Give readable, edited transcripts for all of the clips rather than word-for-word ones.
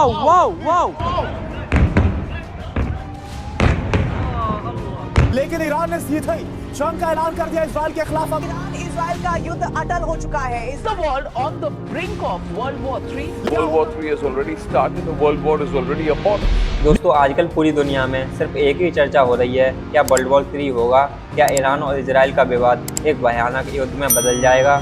Wow wow wow. लेकिन Iran ने सीधे ही जंग का ऐलान कर दिया इजराइल के खिलाफ। ईरान इजराइल का युद्ध अटल हो चुका है। इस The world on the brink of World War III. World War III has already started. The World War is already upon us. दोस्तों आजकल पूरी दुनिया में सिर्फ एक ही चर्चा हो रही है, क्या वर्ल्ड वॉर 3 होगा? क्या ईरान और इजराइल का विवाद एक भयानक युद्ध में बदल जाएगा?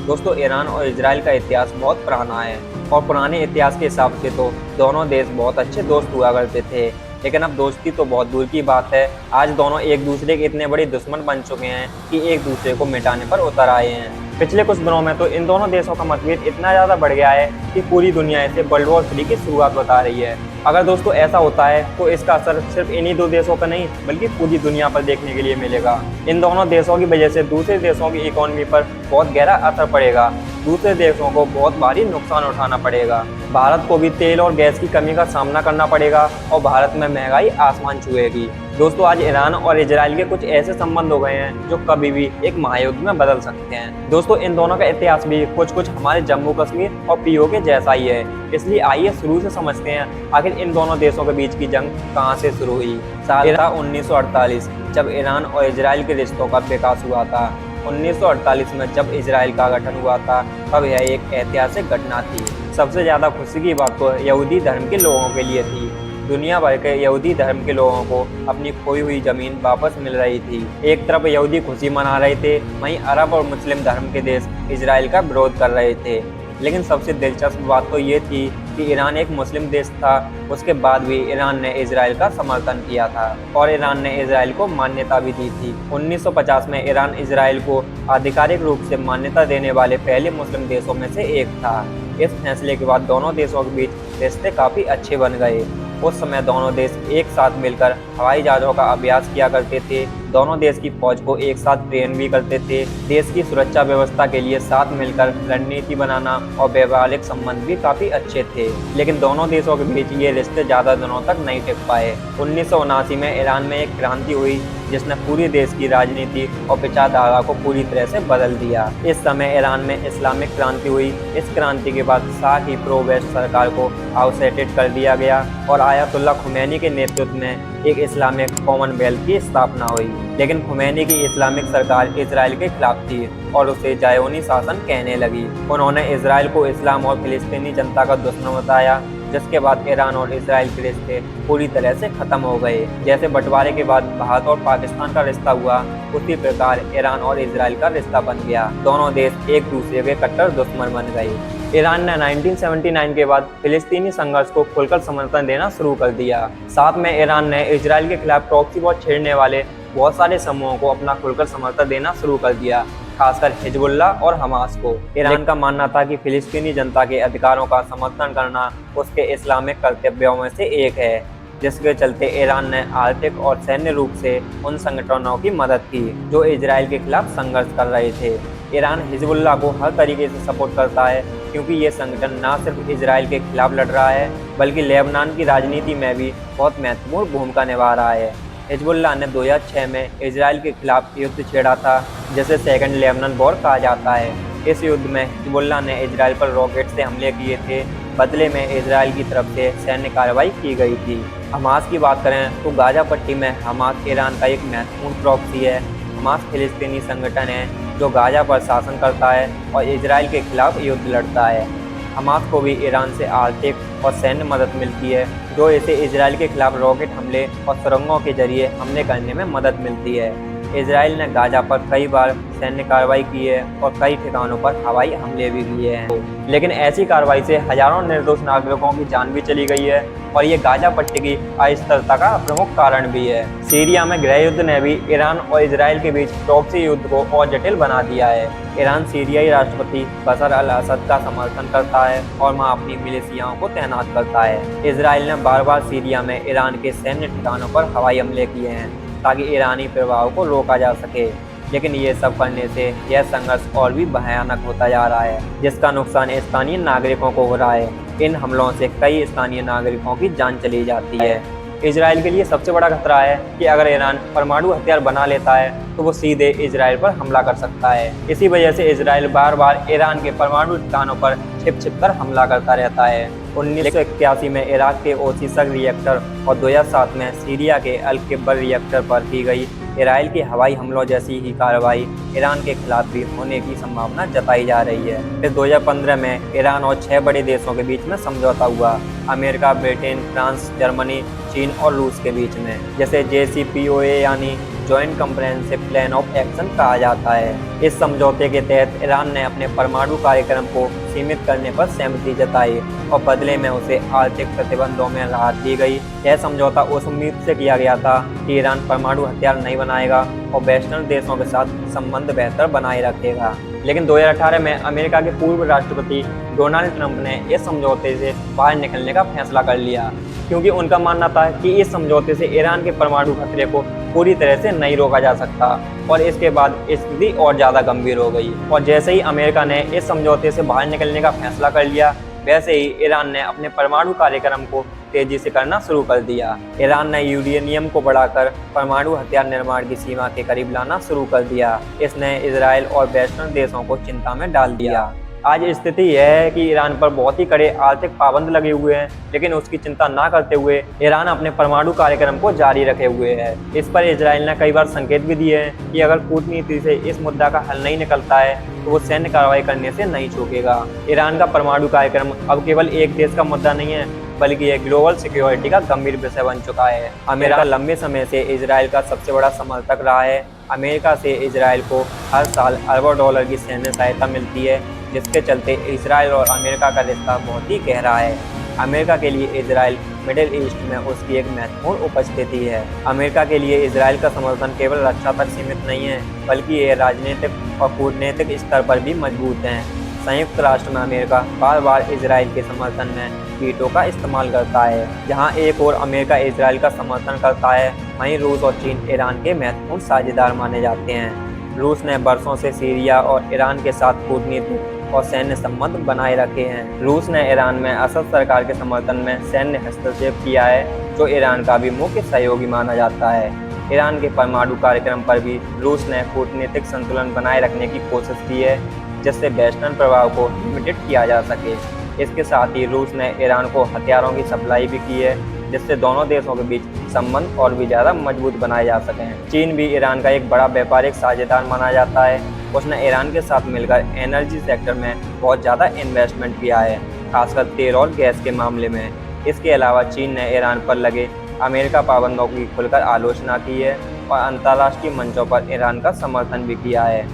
दोस्तों ईरान और इजराइल का इतिहास बहुत पुराना है और पुराने इतिहास के हिसाब से तो दोनों देश बहुत अच्छे दोस्त हुआ करते थे, लेकिन अब दोस्ती तो बहुत दूर की बात है। आज दोनों एक दूसरे के इतने बड़े दुश्मन बन चुके हैं कि एक दूसरे को मिटाने पर उतर आए हैं। पिछले कुछ दिनों में तो इन दोनों देशों का मतभेद इतना ज़्यादा बढ़ गया है कि पूरी दुनिया इसे वर्ल्ड वॉर 3 की शुरुआत बता रही है। अगर दोस्तों ऐसा होता है तो इसका असर सिर्फ इन्हीं दो देशों पर नहीं बल्कि पूरी दुनिया पर देखने के लिए मिलेगा। इन दोनों देशों की वजह से दूसरे देशों की इकोनॉमी पर बहुत गहरा असर पड़ेगा, दूसरे देशों को बहुत भारी नुकसान उठाना पड़ेगा। भारत को भी तेल और गैस की कमी का सामना करना पड़ेगा और भारत में महंगाई आसमान छुएगी। दोस्तों आज ईरान और इजराइल के कुछ ऐसे संबंध हो गए हैं जो कभी भी एक महायुद्ध में बदल सकते हैं। दोस्तों इन दोनों का इतिहास भी कुछ हमारे जम्मू कश्मीर और पीओके जैसा ही है, इसलिए आइए शुरू से समझते हैं आखिर इन दोनों देशों के बीच की जंग कहां से शुरू हुई। साल था 1948 जब ईरान और इजराइल के रिश्तों का विकास हुआ था। 1948 में जब इजराइल का गठन हुआ था तब यह एक ऐतिहासिक घटना थी। सबसे ज़्यादा खुशी की बात तो यहूदी धर्म के लोगों के लिए थी। दुनिया भर के यहूदी धर्म के लोगों को अपनी खोई हुई ज़मीन वापस मिल रही थी। एक तरफ यहूदी खुशी मना रहे थे, वहीं अरब और मुस्लिम धर्म के देश इजराइल का विरोध कर रहे थे। लेकिन सबसे दिलचस्प बात तो ये थी कि ईरान एक मुस्लिम देश था, उसके बाद भी ईरान ने इजराइल का समर्थन किया था और ईरान ने इजराइल को मान्यता भी दी थी। 1950 में ईरान इजराइल को आधिकारिक रूप से मान्यता देने वाले पहले मुस्लिम देशों में से एक था। इस फैसले के बाद दोनों देशों के बीच रिश्ते काफ़ी अच्छे बन गए। उस समय दोनों देश एक साथ मिलकर हवाई जहाज़ों का अभ्यास किया करते थे, दोनों देश की फौज को एक साथ ट्रेन भी करते थे। देश की सुरक्षा व्यवस्था के लिए साथ मिलकर रणनीति बनाना और वैवाहिक संबंध भी काफ़ी अच्छे थे। लेकिन दोनों देशों के बीच ये रिश्ते ज़्यादा दिनों तक नहीं टिक पाए। 1979 में ईरान में एक क्रांति हुई जिसने पूरे देश की राजनीति और विचारधारा को पूरी तरह से बदल दिया। इस समय ईरान में इस्लामिक क्रांति हुई। इस क्रांति के बाद साथ ही प्रो वेस्ट सरकार को आउटसेटेड कर दिया गया और आयतुल्ला खुमैनी के नेतृत्व में एक इस्लामिक कॉमनवेल्थ की स्थापना हुई। लेकिन खुमैनी की इस्लामिक सरकार इजराइल के खिलाफ थी और उसे जायोनी शासन कहने लगी। उन्होंने इजराइल को इस्लाम और फिलिस्तीनी जनता का दुश्मन बताया, जिसके बाद ईरान और इजराइल के रिश्ते पूरी तरह से खत्म हो गए। जैसे बंटवारे के बाद भारत और पाकिस्तान का रिश्ता हुआ, उसी प्रकार ईरान और इजराइल का रिश्ता बन गया। दोनों देश एक दूसरे के कट्टर दुश्मन बन गए। ईरान ने 1979 के बाद फिलिस्तीनी संघर्ष को खुलकर समर्थन देना शुरू कर दिया। साथ में ईरान ने इजराइल के खिलाफ प्रॉक्सी वॉर छेड़ने वाले बहुत सारे समूहों को अपना खुलकर समर्थन देना शुरू कर दिया, खासकर हिजबुल्ला और हमास को। ईरान का मानना था कि फिलिस्तीनी जनता के अधिकारों का समर्थन करना उसके इस्लामिक कर्तव्यों में से एक है, जिसके चलते ईरान ने आर्थिक और सैन्य रूप से उन संगठनों की मदद की जो इजराइल के खिलाफ संघर्ष कर रहे थे। ईरान हिजबुल्ला को हर तरीके से सपोर्ट करता है क्योंकि ये संगठन न सिर्फ इजराइल के खिलाफ लड़ रहा है बल्कि लेबनान की राजनीति में भी बहुत महत्वपूर्ण भूमिका निभा रहा है। हिजबुल्ला ने 2006 में इजराइल के खिलाफ युद्ध छेड़ा था, जिसे सेकंड लेबनान वॉर कहा जाता है। इस युद्ध में हिजबुल्ला ने इजराइल पर रॉकेट से हमले किए थे, बदले में इजराइल की तरफ से सैन्य कार्रवाई की गई थी। हमास की बात करें तो गाजा पट्टी में हमास ईरान का एक महत्वपूर्ण प्रॉक्सी है। हमास फिलिस्तीनी संगठन है जो गाजा पर शासन करता है और इजराइल के खिलाफ युद्ध लड़ता है। हमास को भी ईरान से आर्थिक और सैन्य मदद मिलती है, जो इसे इजराइल के खिलाफ रॉकेट हमले और सुरंगों के जरिए हमले करने में मदद मिलती है। इजराइल ने गाजा पर कई बार सैन्य कार्रवाई की है और कई ठिकानों पर हवाई हमले भी किए हैं। लेकिन ऐसी कार्रवाई से हजारों निर्दोष नागरिकों की जान भी चली गई है और ये गाजा पट्टी की अस्थिरता का प्रमुख कारण भी है। सीरिया में गृह युद्ध ने भी ईरान और इजराइल के बीच प्रॉक्सी युद्ध को और जटिल बना दिया है। ईरान सीरियाई राष्ट्रपति बशर अल असद का समर्थन करता है और वहाँ अपनी मिलिशियाओं को तैनात करता है। इजराइल ने बार बार सीरिया में ईरान के सैन्य ठिकानों पर हवाई हमले किए हैं ताकि ईरानी प्रभाव को रोका जा सके। लेकिन ये सब करने से यह संघर्ष और भी भयानक होता जा रहा है, जिसका नुकसान स्थानीय नागरिकों को हो रहा है। इन हमलों से कई स्थानीय नागरिकों की जान चली जाती है। इजराइल के लिए सबसे बड़ा खतरा है कि अगर ईरान परमाणु हथियार बना लेता है तो वो सीधे इजराइल पर हमला कर सकता है। इसी वजह से इजराइल बार बार ईरान के परमाणु ठिकानों पर छिप कर हमला करता रहता है। 1981 में इराक के ओसीसक रिएक्टर और 2007 में सीरिया के अल किब्बर रिएक्टर पर की गई इजराइल के हवाई हमलों जैसी ही कार्रवाई ईरान के खिलाफ भी होने की संभावना जताई जा रही है। फिर 2015 में ईरान और 6 बड़े देशों के बीच में समझौता हुआ, अमेरिका, ब्रिटेन, फ्रांस, जर्मनी, चीन और रूस के बीच में, जैसे JCPOA यानी joint comprehensive plan of action कहा जाता है। इस समझौते के तहत ईरान ने अपने परमाणु कार्यक्रम को सीमित करने पर सहमति जताई और बदले में उसे आर्थिक प्रतिबंधों में राहत दी गई। यह समझौता उस उम्मीद से किया गया था कि ईरान परमाणु हथियार नहीं बनाएगा और वेस्टर्न देशों के साथ संबंध बेहतर बनाए रखेगा। लेकिन 2018 में अमेरिका के पूर्व राष्ट्रपति डोनाल्ड ट्रंप ने इस समझौते से बाहर निकलने का फैसला कर लिया, क्योंकि उनका मानना था कि इस समझौते से ईरान के परमाणु खतरे को पूरी तरह से नहीं रोका जा सकता और इसके बाद स्थिति और ज़्यादा गंभीर हो गई। और जैसे ही अमेरिका ने इस समझौते से बाहर निकलने का फैसला कर लिया, वैसे ही ईरान ने अपने परमाणु कार्यक्रम को तेजी से करना शुरू कर दिया। ईरान ने यूरेनियम को बढ़ाकर परमाणु हथियार निर्माण की सीमा के करीब लाना शुरू कर दिया। इसने इजराइल और वेस्टर्न देशों को चिंता में डाल दिया। आज स्थिति यह है कि ईरान पर बहुत ही कड़े आर्थिक पाबंद लगे हुए हैं, लेकिन उसकी चिंता ना करते हुए ईरान अपने परमाणु कार्यक्रम को जारी रखे हुए है। इस पर इजराइल ने कई बार संकेत भी दिए हैं कि अगर कूटनीति से इस मुद्दा का हल नहीं निकलता है तो वो सैन्य कार्रवाई करने से नहीं चूकेगा। ईरान का परमाणु कार्यक्रम अब केवल एक देश का मुद्दा नहीं है, बल्कि ये ग्लोबल सिक्योरिटी का गंभीर विषय बन चुका है। अमेरिका लंबे समय से इजराइल का सबसे बड़ा समर्थक रहा है। अमेरिका से इजराइल को हर साल अरबों डॉलर की सैन्य सहायता मिलती है, जिसके चलते इजराइल और अमेरिका का रिश्ता बहुत ही गहरा है। अमेरिका के लिए इजराइल मिडिल ईस्ट में उसकी एक महत्वपूर्ण उपस्थिति है। अमेरिका के लिए इजराइल का समर्थन केवल रक्षा तक सीमित नहीं है, बल्कि ये राजनीतिक और कूटनीतिक स्तर पर भी मजबूत है। संयुक्त राष्ट्र में अमेरिका बार बार इजराइल के समर्थन में वीटो का इस्तेमाल करता है। जहां एक और अमेरिका इजराइल का समर्थन करता है, वहीं रूस और चीन ईरान के महत्वपूर्ण साझेदार माने जाते हैं। रूस ने बरसों से सीरिया और ईरान के साथ कूटनीतिक और सैन्य संबंध बनाए रखे हैं। रूस ने ईरान में असद सरकार के समर्थन में सैन्य हस्तक्षेप किया है, जो ईरान का भी मुख्य सहयोगी माना जाता है। ईरान के परमाणु कार्यक्रम पर भी रूस ने कूटनीतिक संतुलन बनाए रखने की कोशिश की है, जिससे वेस्टर्न प्रभाव को लिमिटेड किया जा सके। इसके साथ ही रूस ने ईरान को हथियारों की सप्लाई भी की है, जिससे दोनों देशों के बीच संबंध और भी ज़्यादा मजबूत बनाए जा सकें। चीन भी ईरान का एक बड़ा व्यापारिक साझेदार माना जाता है। उसने ईरान के साथ मिलकर एनर्जी सेक्टर में बहुत ज़्यादा इन्वेस्टमेंट किया है, खासकर तेल और गैस के मामले में। इसके अलावा चीन ने ईरान पर लगे अमेरिका पाबंदों की खुलकर आलोचना की है और अंतर्राष्ट्रीय मंचों पर ईरान का समर्थन भी किया है।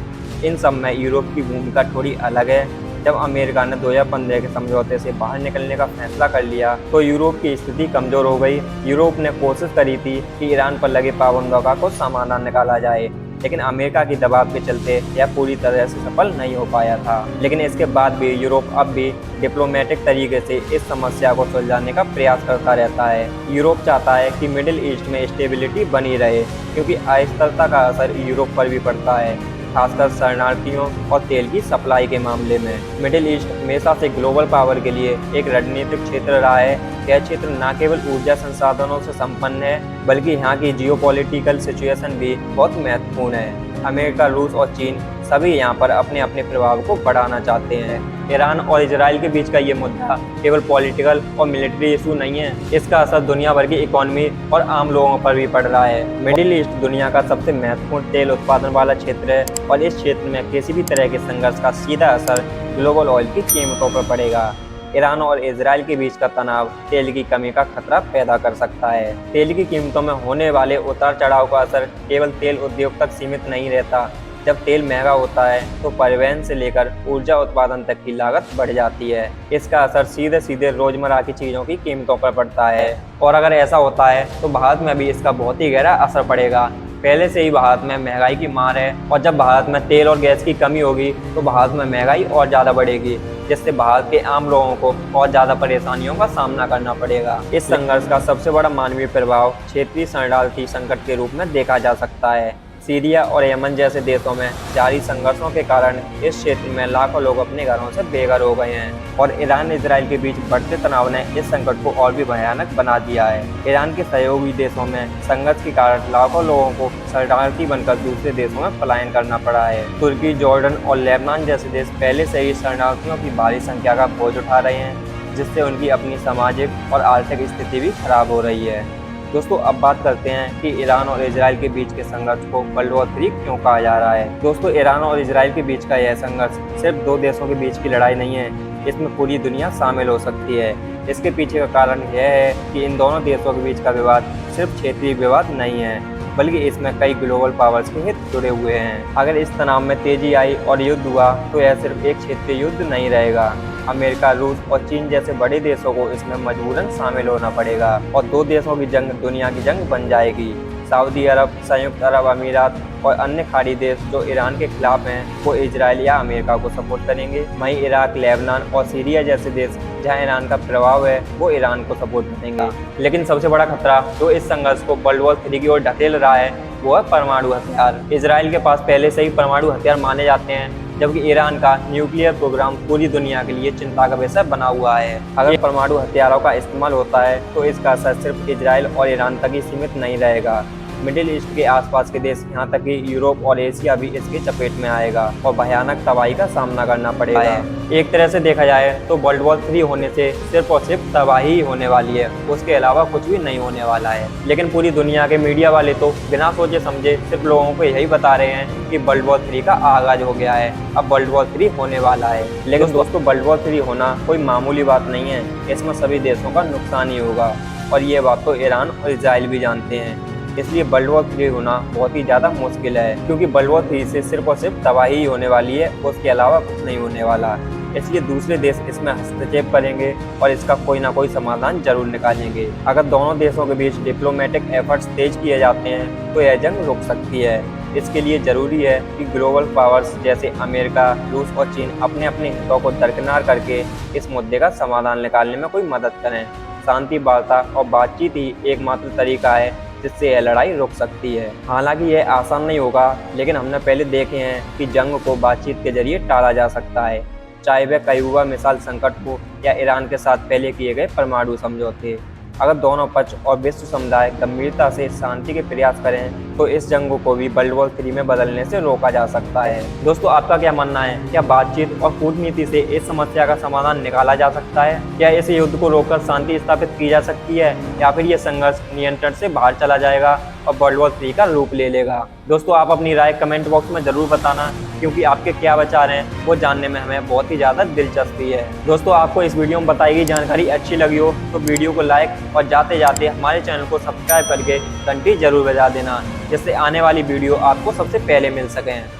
इन सब में यूरोप की भूमिका थोड़ी अलग है। जब अमेरिका ने 2015 के समझौते से बाहर निकलने का फैसला कर लिया तो यूरोप की स्थिति कमज़ोर हो गई। यूरोप ने कोशिश करी थी कि ईरान पर लगे पाबंदों का कुछ समाधान निकाला जाए, लेकिन अमेरिका की दबाव के चलते यह पूरी तरह से सफल नहीं हो पाया था। लेकिन इसके बाद भी यूरोप अब भी डिप्लोमेटिक तरीके से इस समस्या को सुलझाने का प्रयास करता रहता है। यूरोप चाहता है कि मिडिल ईस्ट में स्टेबिलिटी बनी रहे, क्योंकि अस्थिरता का असर यूरोप पर भी पड़ता है, खासकर शरणार्थियों और तेल की सप्लाई के मामले में। मिडिल ईस्ट हमेशा से ग्लोबल पावर के लिए एक रणनीतिक क्षेत्र रहा है। यह क्षेत्र न केवल ऊर्जा संसाधनों से संपन्न है, बल्कि यहाँ की जियोपॉलिटिकल सिचुएशन भी बहुत महत्वपूर्ण है। अमेरिका, रूस और चीन सभी यहाँ पर अपने अपने प्रभाव को बढ़ाना चाहते हैं। ईरान और इजराइल के बीच का ये मुद्दा केवल पॉलिटिकल और मिलिट्री इशू नहीं है, इसका असर दुनिया भर की इकोनॉमी और आम लोगों पर भी पड़ रहा है। मिडिल ईस्ट दुनिया का सबसे महत्वपूर्ण तेल उत्पादन वाला क्षेत्र है और इस क्षेत्र में किसी भी तरह के संघर्ष का सीधा असर ग्लोबल ऑयल की कीमतों पर पड़ेगा। ईरान और इजराइल के बीच का तनाव तेल की कमी का खतरा पैदा कर सकता है। तेल की कीमतों में होने वाले उतार चढ़ाव का असर केवल तेल उद्योग तक सीमित नहीं रहता। जब तेल महंगा होता है तो परिवहन से लेकर ऊर्जा उत्पादन तक की लागत बढ़ जाती है। इसका असर सीधे सीधे रोजमर्रा की चीज़ों की कीमतों पर पड़ता है और अगर ऐसा होता है तो भारत में भी इसका बहुत ही गहरा असर पड़ेगा। पहले से ही भारत में महंगाई की मार है और जब भारत में तेल और गैस की कमी होगी तो भारत में महंगाई और ज़्यादा बढ़ेगी, जिससे भारत के आम लोगों को और ज़्यादा परेशानियों का सामना करना पड़ेगा। इस संघर्ष का सबसे बड़ा मानवीय प्रभाव क्षेत्रीय शरणार्थी संकट के रूप में देखा जा सकता है। सीरिया और यमन जैसे देशों में जारी संघर्षों के कारण इस क्षेत्र में लाखों लोग अपने घरों से बेघर हो गए हैं और ईरान इजराइल के बीच बढ़ते तनाव ने इस संकट को और भी भयानक बना दिया है। ईरान के सहयोगी देशों में संघर्ष के कारण लाखों लोगों को शरणार्थी बनकर दूसरे देशों में पलायन करना पड़ा है। तुर्की, जॉर्डन और लेबनान जैसे देश पहले से ही शरणार्थियों की भारी संख्या का बोझ उठा रहे हैं, जिससे उनकी अपनी सामाजिक और आर्थिक स्थिति भी खराब हो रही है। दोस्तों अब बात करते हैं कि ईरान और इजराइल के बीच के संघर्ष को वर्ल्ड वॉर 3 क्यों कहा जा रहा है। दोस्तों ईरान और इजराइल के बीच का यह संघर्ष सिर्फ दो देशों के बीच की लड़ाई नहीं है, इसमें पूरी दुनिया शामिल हो सकती है। इसके पीछे का कारण यह है कि इन दोनों देशों के बीच का विवाद सिर्फ क्षेत्रीय विवाद नहीं है, बल्कि इसमें कई ग्लोबल पावर्स के हित जुड़े हुए हैं। अगर इस तनाव में तेजी आई और युद्ध हुआ तो यह सिर्फ एक क्षेत्रीय युद्ध नहीं रहेगा। अमेरिका, रूस और चीन जैसे बड़े देशों को इसमें मजबूरन शामिल होना पड़ेगा और दो देशों की जंग दुनिया की जंग बन जाएगी। सऊदी अरब, संयुक्त अरब अमीरात और अन्य खाड़ी देश जो ईरान के खिलाफ हैं वो इजराइल या अमेरिका को सपोर्ट करेंगे। वहीं इराक, लेबनान और सीरिया जैसे देश जहां ईरान का प्रभाव है वो ईरान को सपोर्ट करेंगे। लेकिन सबसे बड़ा खतरा जो इस संघर्ष को वर्ल्ड वॉर 3 की ओर ढकेल रहा है वो है परमाणु हथियार। इजराइल के पास पहले से ही परमाणु हथियार माने जाते हैं, जबकि ईरान का न्यूक्लियर प्रोग्राम पूरी दुनिया के लिए चिंता का विषय बना हुआ है। अगर परमाणु हथियारों का इस्तेमाल होता है तो इसका असर सिर्फ इजराइल और ईरान तक ही सीमित नहीं रहेगा। मिडिल ईस्ट के आसपास के देश यहाँ तक कि यूरोप और एशिया भी इसके चपेट में आएगा और भयानक तबाही का सामना करना पड़ेगा। एक तरह से देखा जाए तो वर्ल्ड वॉर 3 होने से सिर्फ और सिर्फ तबाही ही होने वाली है, उसके अलावा कुछ भी नहीं होने वाला है। लेकिन पूरी दुनिया के मीडिया वाले तो बिना सोचे समझे सिर्फ लोगों को यही बता रहे हैं कि वर्ल्ड वॉर 3 का आगाज हो गया है, अब वर्ल्ड वॉर 3 होने वाला है। लेकिन दोस्तों वर्ल्ड वॉर 3 होना कोई मामूली बात नहीं है, इसमें सभी देशों का नुकसान ही होगा और ये बात तो ईरान और इजराइल भी जानते हैं। इसलिए वर्ल्ड वॉर 3 होना बहुत ही ज़्यादा मुश्किल है, क्योंकि वर्ल्ड वॉर 3 से सिर्फ और सिर्फ तबाही ही होने वाली है, उसके अलावा कुछ नहीं होने वाला। इसलिए दूसरे देश इसमें हस्तक्षेप करेंगे और इसका कोई ना कोई समाधान जरूर निकालेंगे। अगर दोनों देशों के बीच डिप्लोमेटिक एफर्ट्स तेज किए जाते हैं तो यह जंग रुक सकती है। इसके लिए जरूरी है कि ग्लोबल पावर्स जैसे अमेरिका, रूस और चीन अपने अपने हितों को दरकिनार करके इस मुद्दे का समाधान निकालने में कोई मदद करें। शांति, वार्ता और बातचीत ही एकमात्र तरीका है जिससे यह लड़ाई रुक सकती है। हालांकि यह आसान नहीं होगा, लेकिन हमने पहले देखे हैं कि जंग को बातचीत के जरिए टाला जा सकता है, चाहे वह कयूबा मिसाइल संकट हो या ईरान के साथ पहले किए गए परमाणु समझौते। अगर दोनों पक्ष और विश्व समुदाय गंभीरता से शांति के प्रयास करें तो इस जंग को भी वर्ल्ड वॉर 3 में बदलने से रोका जा सकता है। दोस्तों आपका क्या मानना है, क्या बातचीत और कूटनीति से इस समस्या का समाधान निकाला जा सकता है? क्या इस युद्ध को रोककर शांति स्थापित की जा सकती है या फिर यह संघर्ष नियंत्रण से बाहर चला जाएगा और वर्ल्ड वॉर 3 का रूप ले लेगा? दोस्तों आप अपनी राय कमेंट बॉक्स में जरूर बताना, क्योंकि आपके क्या विचार हैं वो जानने में हमें बहुत ही ज़्यादा दिलचस्पी है। दोस्तों आपको इस वीडियो में बताई गई जानकारी अच्छी लगी हो तो वीडियो को लाइक और जाते जाते हमारे चैनल को सब्सक्राइब करके घंटी जरूर बजा देना, जिससे आने वाली वीडियो आपको सबसे पहले मिल सकें।